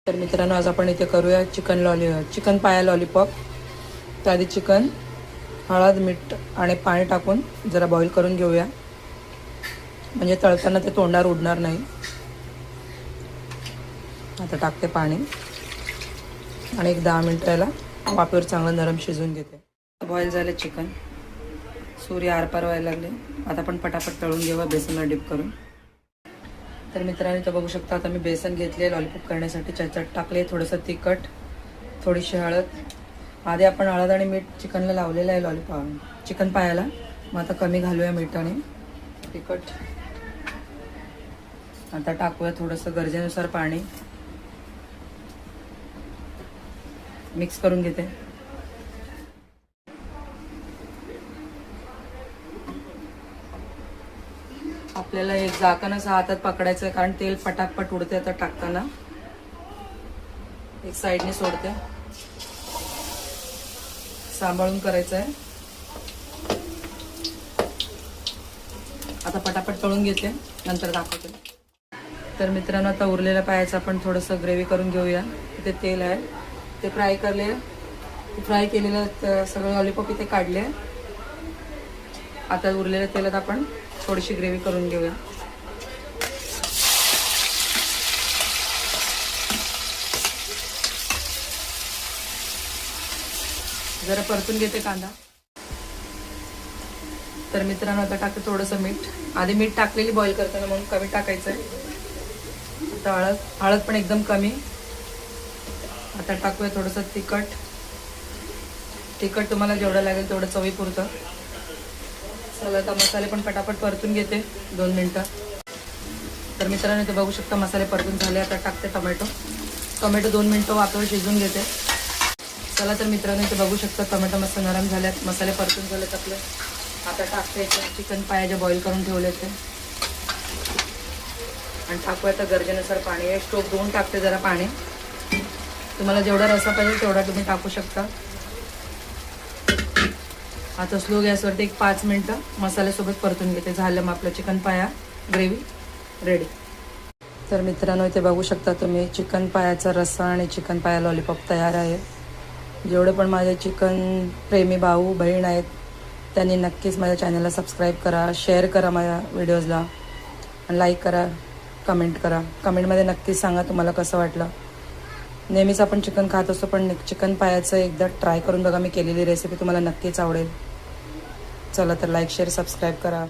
तर मित्रांनो, आज आपण इथे करूया चिकन पाया लॉलीपॉप. त्याआधी चिकन हळद मीठ आणि पाणी टाकून जरा बॉईल करून घेऊया, म्हणजे तळताना ते तोंडावर उडणार नाही. आता टाकते पाणी आणि एक 10 मिनिटं याला वाफेवर चांगलं नरम शिजवून घेते. बॉईल झाले चिकन, सूर्य आरपार व्हायला लागले. आता आपण पटापट तळून घेऊया बेसनला डिप करून. तर मित्रांनो, इथं बघू शकता आता मी बेसन घेतले लॉलीपॉप करण्यासाठी. त्याच्यात टाकले थोडंसं तिखट, थोडीशी हळद. आधी आपण हळद आणि मीठ चिकनला लावलेलं आहे लॉलीपॉप चिकन पायाला. मग आता कमी घालूया मीठ आणि तिखट. आता टाकूया थोडंसं गरजेनुसार पाणी. मिक्स करून घेते. आपल्याला एक झाकण असं हातात पकडायचं आहे, कारण तेल पटापट उडते. आता टाकताना एक साईडने सोडते, सांभाळून करायचं आहे. आता पटापट तळून घेते, नंतर दाखवते. तर मित्रांनो, आता उरलेल्या पायाचं आपण थोडंसं ग्रेव्ही करून घेऊया. इथे तेल आहे, ते फ्राय केलेलं सगळं लॉलीपॉप इथे काढले. आता उरलेल्या तेलात आपण थोडीशी ग्रेव्ही करून घेऊया. जरा परतून घेते कांदा. तर मित्रांनो, आता टाकते थोडंसं मीठ. आधी मीठ टाकलेली बॉईल करताना, म्हणून कमी टाकायचं आहे. आता हळद पण एकदम कमी. आता टाकूया थोडंसं तिखट तुम्हाला जेवढं लागेल तेवढं चवीपुरतं. चला, आता मसाले पण पटापट परतून घेते 2 मिनटं. तर मित्रांनो, इथे बघू शकता मसाले परतून झाले. आता टाकते टोमॅटो 2 मिनटं वाफेवर शिजवून घेते. चला, तर मित्रांनो, इथे बघू शकता टोमॅटो मस्त नरम झाल्यात, मसाले परतून झालेत आपले. आता टाकते चिकन पाया जे बॉईल करून ठेवले ते, आणि टाकूया आता गरजेनुसार पाणी. एक स्टोव धुवून टाकते जरा पाणी. तुम्हाला जेवढा रस्सा पाहिजे तेवढा तुम्ही टाकू शकता. आता स्लो गॅसवरती एक 5 मिनटं मसाल्यासोबत परतून घेते. झालं मग आपलं चिकन पाया ग्रेव्ही रेडी. तर मित्रांनो, इथे बघू शकता तुम्ही चिकन पायाचा रस्सा आणि चिकन पाया लॉलीपॉप तयार आहे. जेवढे पण माझे चिकन प्रेमी भाऊ बहीण आहेत, त्यांनी नक्कीच माझ्या चॅनलला सबस्क्राईब करा, शेअर करा माझ्या व्हिडिओजला, आणि लाईक करा, कमेंट करा. कमेंटमध्ये नक्कीच सांगा तुम्हाला कसं वाटलं. नेहमीच आपण चिकन खात असतो, पण चिकन पायाचं एकदा ट्राय करून बघा. मी केलेली रेसिपी तुम्हाला नक्कीच आवडेल. चला, तर लाईक शेअर सबस्क्राईब करा.